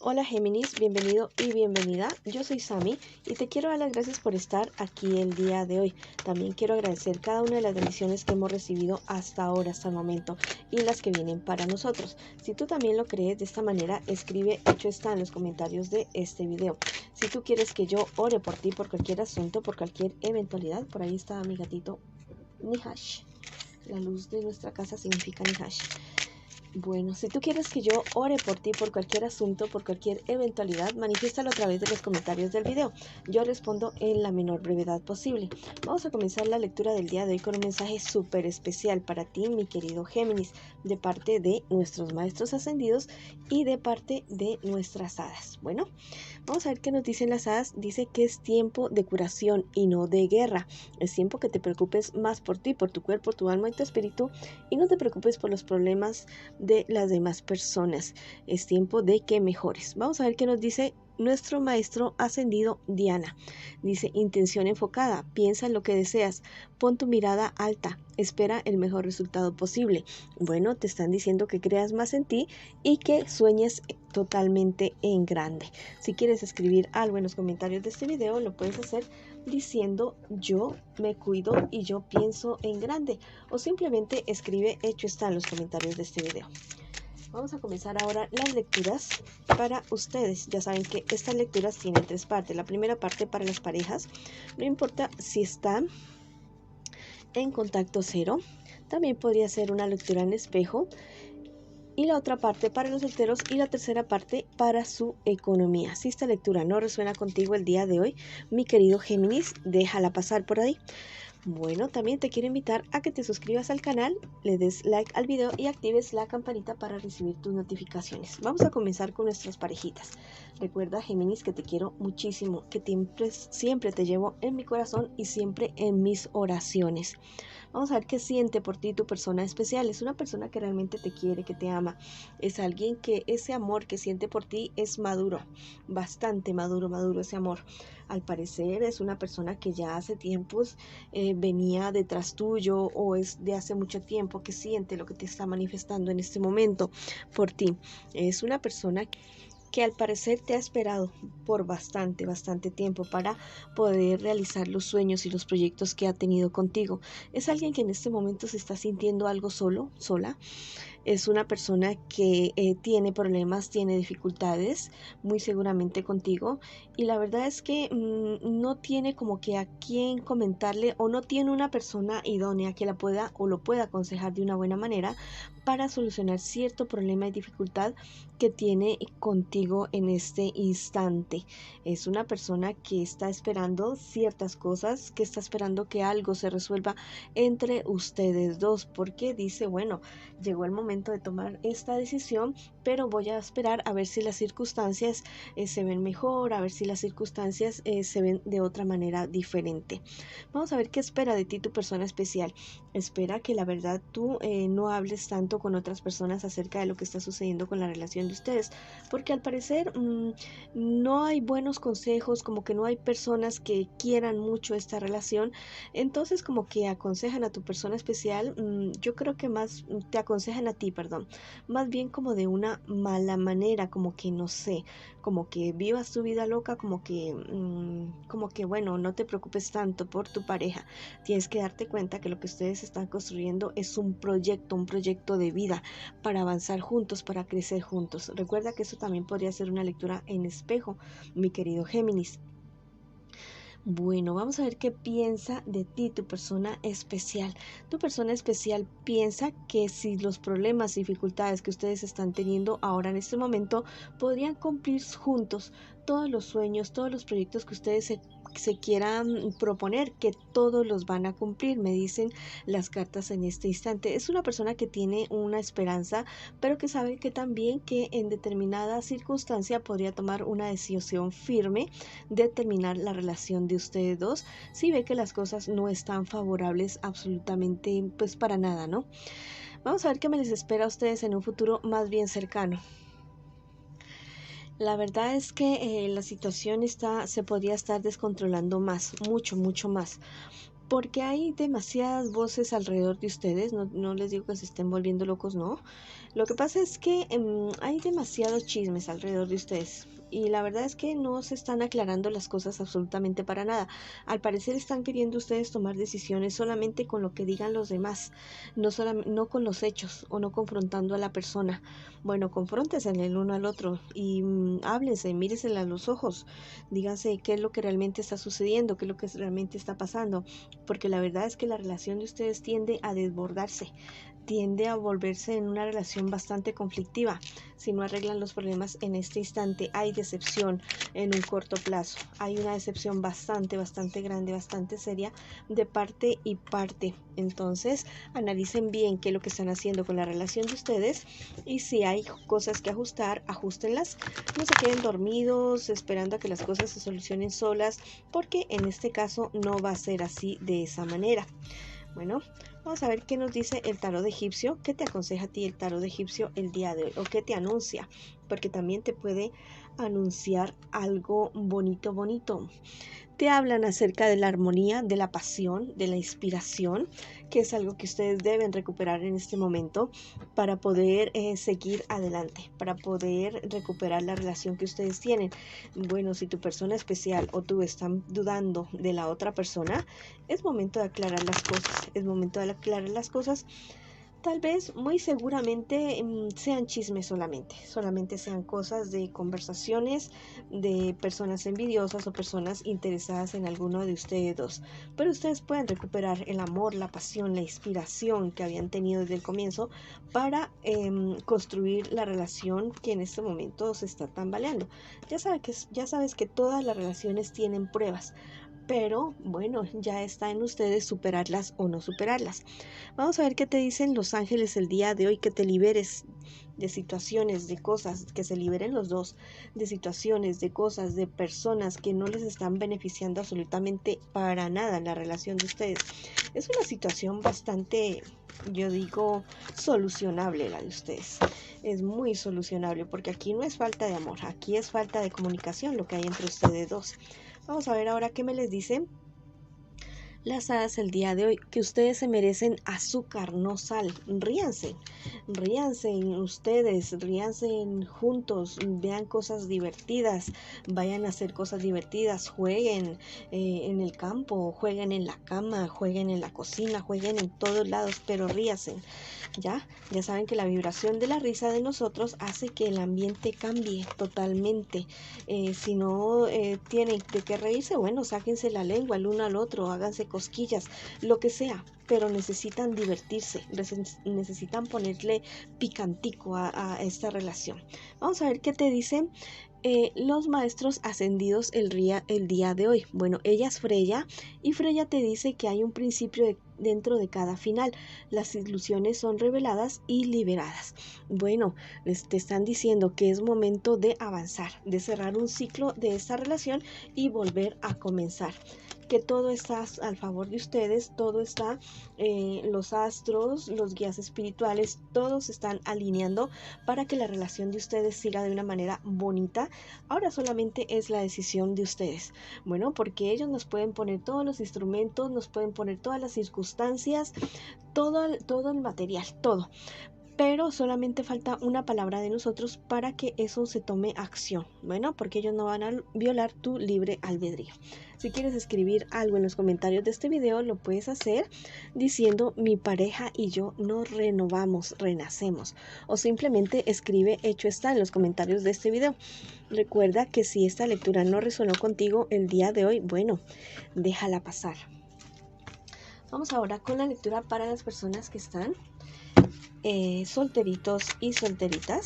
Hola Géminis, bienvenido y bienvenida. Yo soy Sami y te quiero dar las gracias por estar aquí el día de hoy. También quiero agradecer cada una de las bendiciones que hemos recibido hasta ahora, hasta el momento, y las que vienen para nosotros. Si tú también lo crees de esta manera, escribe hecho está en los comentarios de este video. Si tú quieres que yo ore por ti, por cualquier asunto, por cualquier eventualidad, por ahí está mi gatito Nihash. La luz de nuestra casa significa Nihash. Bueno, si tú quieres que yo ore por ti, por cualquier asunto, por cualquier eventualidad, manifiéstalo a través de los comentarios del video. Yo respondo en la menor brevedad posible. Vamos a comenzar la lectura del día de hoy con un mensaje súper especial para ti, mi querido Géminis, de parte de nuestros maestros ascendidos y de parte de nuestras hadas. Bueno, vamos a ver qué nos dicen las hadas. Dice que es tiempo de curación y no de guerra. Es tiempo que te preocupes más por ti, por tu cuerpo, tu alma y tu espíritu, y no te preocupes por los problemas de las demás personas. Es tiempo de que mejores. Vamos a ver qué nos dice nuestro maestro ascendido Diana. Dice: intención enfocada, piensa en lo que deseas, pon tu mirada alta, espera el mejor resultado posible. Bueno, te están diciendo que creas más en ti y que sueñes totalmente en grande. Si quieres escribir algo en los comentarios de este video, lo puedes hacer diciendo yo me cuido y yo pienso en grande, o simplemente escribe hecho está en los comentarios de este video. Vamos a comenzar ahora las lecturas para ustedes. Ya saben que estas lecturas tienen tres partes. La primera parte para las parejas, no importa si están en contacto cero, también podría ser una lectura en espejo, y la otra parte para los solteros, y la tercera parte para su economía. Si esta lectura no resuena contigo el día de hoy, mi querido Géminis, déjala pasar por ahí. Bueno, también te quiero invitar a que te suscribas al canal, le des like al video y actives la campanita para recibir tus notificaciones. Vamos a comenzar con nuestras parejitas. Recuerda, Géminis, que te quiero muchísimo, que siempre te llevo en mi corazón y siempre en mis oraciones. Vamos a ver qué siente por ti tu persona especial. Es una persona que realmente te quiere, que te ama. Es alguien que ese amor que siente por ti es maduro, bastante maduro ese amor. Al parecer es una persona que ya hace tiempos venía detrás tuyo, o es de hace mucho tiempo que siente lo que te está manifestando en este momento por ti. Es una persona que al parecer te ha esperado por bastante tiempo para poder realizar los sueños y los proyectos que ha tenido contigo. Es alguien que en este momento se está sintiendo algo solo, sola. Es una persona que tiene problemas, tiene dificultades, muy seguramente contigo, y la verdad es que no tiene como que a quién comentarle, o no tiene una persona idónea que la pueda o lo pueda aconsejar de una buena manera para solucionar cierto problema y dificultad que tiene contigo en este instante. Es una persona que está esperando ciertas cosas, que está esperando que algo se resuelva entre ustedes dos, porque dice, bueno, llegó el momento de tomar esta decisión, pero voy a esperar a ver si las circunstancias se ven mejor, a ver si las circunstancias se ven de otra manera diferente. Vamos a ver qué espera de ti tu persona especial. Espera que la verdad tú no hables tanto con otras personas acerca de lo que está sucediendo con la relación de ustedes, porque al parecer no hay buenos consejos, como que no hay personas que quieran mucho esta relación. Entonces como que aconsejan a tu persona especial, yo creo que más te aconsejan a ti, perdón, más bien como de una mala manera, como que no sé, como que vivas tu vida loca, como que bueno, no te preocupes tanto por tu pareja. Tienes que darte cuenta que lo que ustedes están construyendo es un proyecto de vida para avanzar juntos, para crecer juntos. Recuerda que eso también podría ser una lectura en espejo, mi querido Géminis. Bueno, vamos a ver qué piensa de ti tu persona especial. Tu persona especial piensa que si los problemas y dificultades que ustedes están teniendo ahora en este momento podrían cumplir juntos todos los sueños, todos los proyectos que ustedes se quieran proponer, que todos los van a cumplir, me dicen las cartas en este instante. Es una persona que tiene una esperanza, pero que sabe que también que en determinada circunstancia podría tomar una decisión firme de terminar la relación de ustedes dos, si ve que las cosas no están favorables absolutamente, pues para nada, ¿no? Vamos a ver qué me les espera a ustedes en un futuro más bien cercano. La verdad es que la situación se podría estar descontrolando más, mucho más. porque hay demasiadas voces alrededor de ustedes. No les digo que se estén volviendo locos, no. Lo que pasa es que hay demasiados chismes alrededor de ustedes. Y la verdad es que no se están aclarando las cosas absolutamente para nada. Al parecer están queriendo ustedes tomar decisiones solamente con lo que digan los demás, no con los hechos o no confrontando a la persona. Bueno, confróntense el uno al otro y háblense, mírense a los ojos, díganse qué es lo que realmente está sucediendo, qué es lo que realmente está pasando, porque la verdad es que la relación de ustedes tiende a desbordarse, tiende a volverse en una relación bastante conflictiva. Si no arreglan los problemas en este instante, hay decepción en un corto plazo. Hay una decepción bastante grande, bastante seria de parte y parte. Entonces, analicen bien qué es lo que están haciendo con la relación de ustedes y si hay cosas que ajustar, ajustenlas. No se queden dormidos esperando a que las cosas se solucionen solas, porque en este caso no va a ser así de esa manera. Bueno, vamos a ver qué nos dice el tarot egipcio, qué te aconseja a ti el tarot egipcio el día de hoy, o qué te anuncia, porque también te puede anunciar algo bonito. Te hablan acerca de la armonía, de la pasión, de la inspiración, que es algo que ustedes deben recuperar en este momento para poder seguir adelante, para poder recuperar la relación que ustedes tienen. Bueno, si tu persona especial o tú están dudando de la otra persona, es momento de aclarar las cosas, es momento de aclarar las cosas. Tal vez, muy seguramente, sean chismes solamente sean cosas de conversaciones de personas envidiosas o personas interesadas en alguno de ustedes dos. Pero ustedes pueden recuperar el amor, la pasión, la inspiración que habían tenido desde el comienzo para construir la relación que en este momento se está tambaleando. Ya sabes que todas las relaciones tienen pruebas. Pero bueno, ya está en ustedes superarlas o no superarlas. Vamos a ver qué te dicen los ángeles el día de hoy, que te liberes de situaciones, de cosas, que se liberen los dos, de situaciones, de cosas, de personas que no les están beneficiando absolutamente para nada en la relación de ustedes. Es una situación bastante, yo digo, solucionable la de ustedes. Es muy solucionable porque aquí no es falta de amor, aquí es falta de comunicación lo que hay entre ustedes dos. Vamos a ver ahora qué me les dicen las hadas el día de hoy, que ustedes se merecen azúcar, no sal. Ríanse ustedes, ríanse juntos, vean cosas divertidas, vayan a hacer cosas divertidas, jueguen en el campo, jueguen en la cama, jueguen en la cocina, jueguen en todos lados, pero ríanse. Ya saben que la vibración de la risa de nosotros hace que el ambiente cambie totalmente. Si no tienen de qué reírse, bueno, sáquense la lengua el uno al otro, háganse cosquillas, lo que sea, pero necesitan divertirse, necesitan ponerle picantico a esta relación. Vamos a ver qué te dicen los maestros ascendidos el día de hoy. Bueno, ella es Freya y Freya te dice que hay un principio dentro de cada final. Las ilusiones son reveladas y liberadas. Bueno, te están diciendo que es momento de avanzar, de cerrar un ciclo de esta relación y volver a comenzar. Que todo está al favor de ustedes, todo está, los astros, los guías espirituales, todos están alineando para que la relación de ustedes siga de una manera bonita. Ahora solamente es la decisión de ustedes. Bueno, porque ellos nos pueden poner todos los instrumentos, nos pueden poner todas las circunstancias, todo el material, todo. Pero solamente falta una palabra de nosotros para que eso se tome acción. Bueno, porque ellos no van a violar tu libre albedrío. Si quieres escribir algo en los comentarios de este video, lo puedes hacer diciendo: mi pareja y yo nos renovamos, renacemos. O simplemente escribe hecho está en los comentarios de este video. Recuerda que si esta lectura no resonó contigo el día de hoy, bueno, déjala pasar. Vamos ahora con la lectura para las personas que están solteritos y solteritas.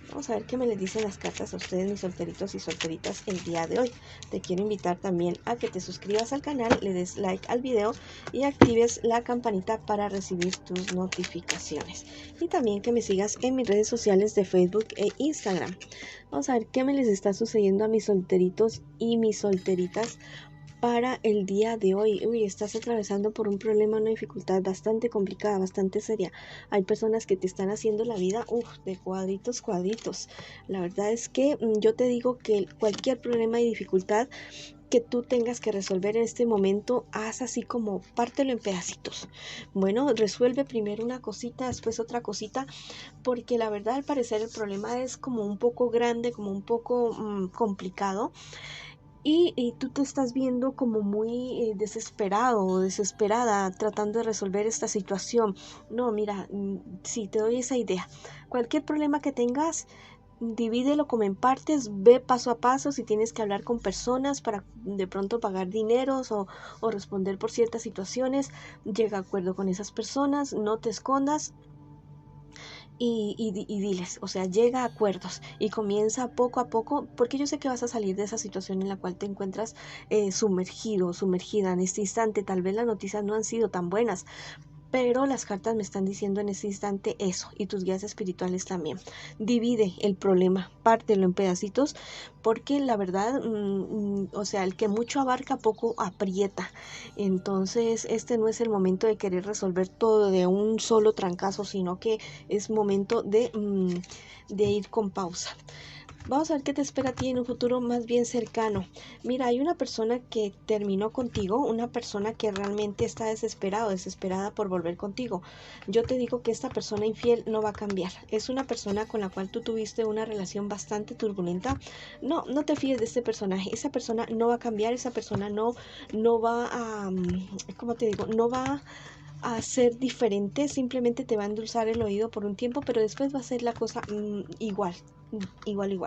Vamos a ver qué me les dicen las cartas a ustedes, mis solteritos y solteritas, el día de hoy. Te quiero invitar también a que te suscribas al canal, le des like al video y actives la campanita para recibir tus notificaciones. Y también que me sigas en mis redes sociales de Facebook e Instagram. Vamos a ver qué me les está sucediendo a mis solteritos y mis solteritas para el día de hoy. Estás atravesando por un problema, una dificultad bastante complicada, bastante seria. Hay personas que te están haciendo la vida de cuadritos. La verdad es que yo te digo que cualquier problema y dificultad que tú tengas que resolver en este momento, haz así como pártelo en pedacitos. Bueno, resuelve primero una cosita, después otra cosita, porque la verdad al parecer el problema es como un poco grande, como un poco complicado. Y tú te estás viendo como muy desesperado o desesperada tratando de resolver esta situación. No, mira, sí, te doy esa idea. Cualquier problema que tengas, divídelo como en partes, ve paso a paso si tienes que hablar con personas para de pronto pagar dineros o responder por ciertas situaciones, llega a acuerdo con esas personas, no te escondas y diles, o sea, llega a acuerdos y comienza poco a poco, porque yo sé que vas a salir de esa situación en la cual te encuentras sumergido, sumergida en este instante. Tal vez las noticias no han sido tan buenas, pero las cartas me están diciendo en ese instante eso, y tus guías espirituales también. Divide el problema, pártelo en pedacitos, porque la verdad, o sea, el que mucho abarca poco aprieta. Entonces, este no es el momento de querer resolver todo de un solo trancazo, sino que es momento de ir con pausa. Vamos a ver qué te espera a ti en un futuro más bien cercano. Mira, hay una persona que terminó contigo, una persona que realmente está desesperado, desesperada por volver contigo. Yo te digo que esta persona infiel no va a cambiar. Es una persona con la cual tú tuviste una relación bastante turbulenta. No, no te fíes de este personaje. Esa persona no va a cambiar, esa persona no va a, ¿cómo te digo? No va a ser diferente, simplemente te va a endulzar el oído por un tiempo, pero después va a ser la cosa igual. Igual.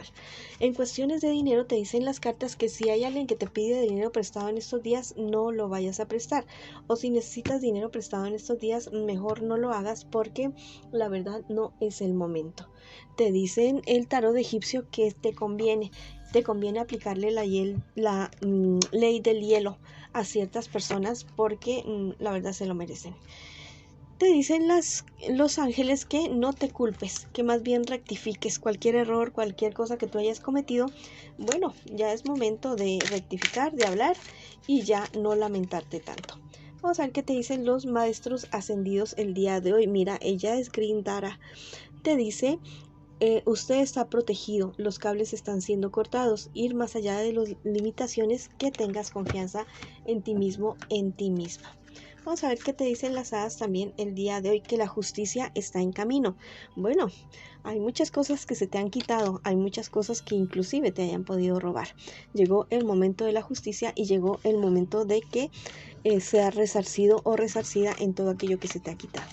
En cuestiones de dinero te dicen las cartas que si hay alguien que te pide dinero prestado en estos días, no lo vayas a prestar. O si necesitas dinero prestado en estos días, mejor no lo hagas porque la verdad no es el momento. Te dicen el tarot egipcio que te conviene aplicarle la ley del hielo a ciertas personas porque la verdad se lo merecen. Te dicen los ángeles que no te culpes, que más bien rectifiques cualquier error, cualquier cosa que tú hayas cometido. Bueno, ya es momento de rectificar, de hablar y ya no lamentarte tanto. Vamos a ver qué te dicen los maestros ascendidos el día de hoy. Mira, ella es Grindara. Te dice, usted está protegido, los cables están siendo cortados, ir más allá de las limitaciones, que tengas confianza en ti mismo, en ti misma. Vamos a ver qué te dicen las hadas también el día de hoy, que la justicia está en camino. Bueno, hay muchas cosas que se te han quitado, hay muchas cosas que inclusive te hayan podido robar. Llegó el momento de la justicia y llegó el momento de que seas resarcido o resarcida en todo aquello que se te ha quitado.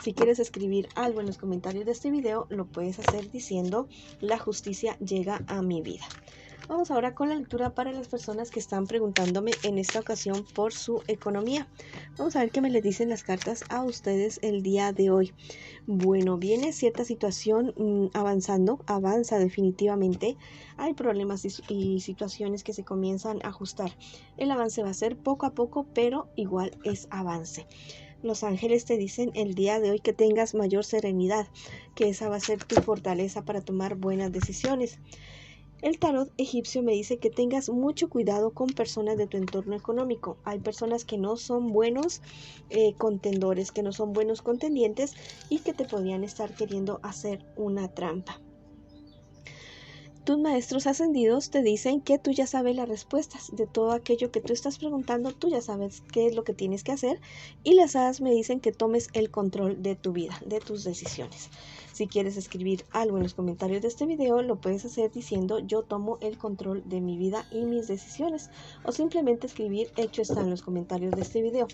Si quieres escribir algo en los comentarios de este video, lo puedes hacer diciendo: la justicia llega a mi vida. Vamos ahora con la lectura para las personas que están preguntándome en esta ocasión por su economía. Vamos a ver qué me les dicen las cartas a ustedes el día de hoy. Bueno, viene cierta situación avanza definitivamente. Hay problemas y situaciones que se comienzan a ajustar. El avance va a ser poco a poco, pero igual es avance. Los ángeles te dicen el día de hoy que tengas mayor serenidad, que esa va a ser tu fortaleza para tomar buenas decisiones. El tarot egipcio me dice que tengas mucho cuidado con personas de tu entorno económico. Hay personas que no son buenos contendores, que no son buenos contendientes y que te podrían estar queriendo hacer una trampa. Tus maestros ascendidos te dicen que tú ya sabes las respuestas de todo aquello que tú estás preguntando, tú ya sabes qué es lo que tienes que hacer, y las hadas me dicen que tomes el control de tu vida, de tus decisiones. Si quieres escribir algo en los comentarios de este video, lo puedes hacer diciendo: yo tomo el control de mi vida y mis decisiones, o simplemente escribir: hecho está, en los comentarios de este video.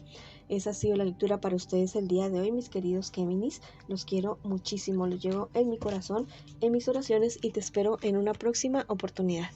Esa ha sido la lectura para ustedes el día de hoy, mis queridos Géminis. Los quiero muchísimo, los llevo en mi corazón, en mis oraciones, y te espero en una próxima oportunidad.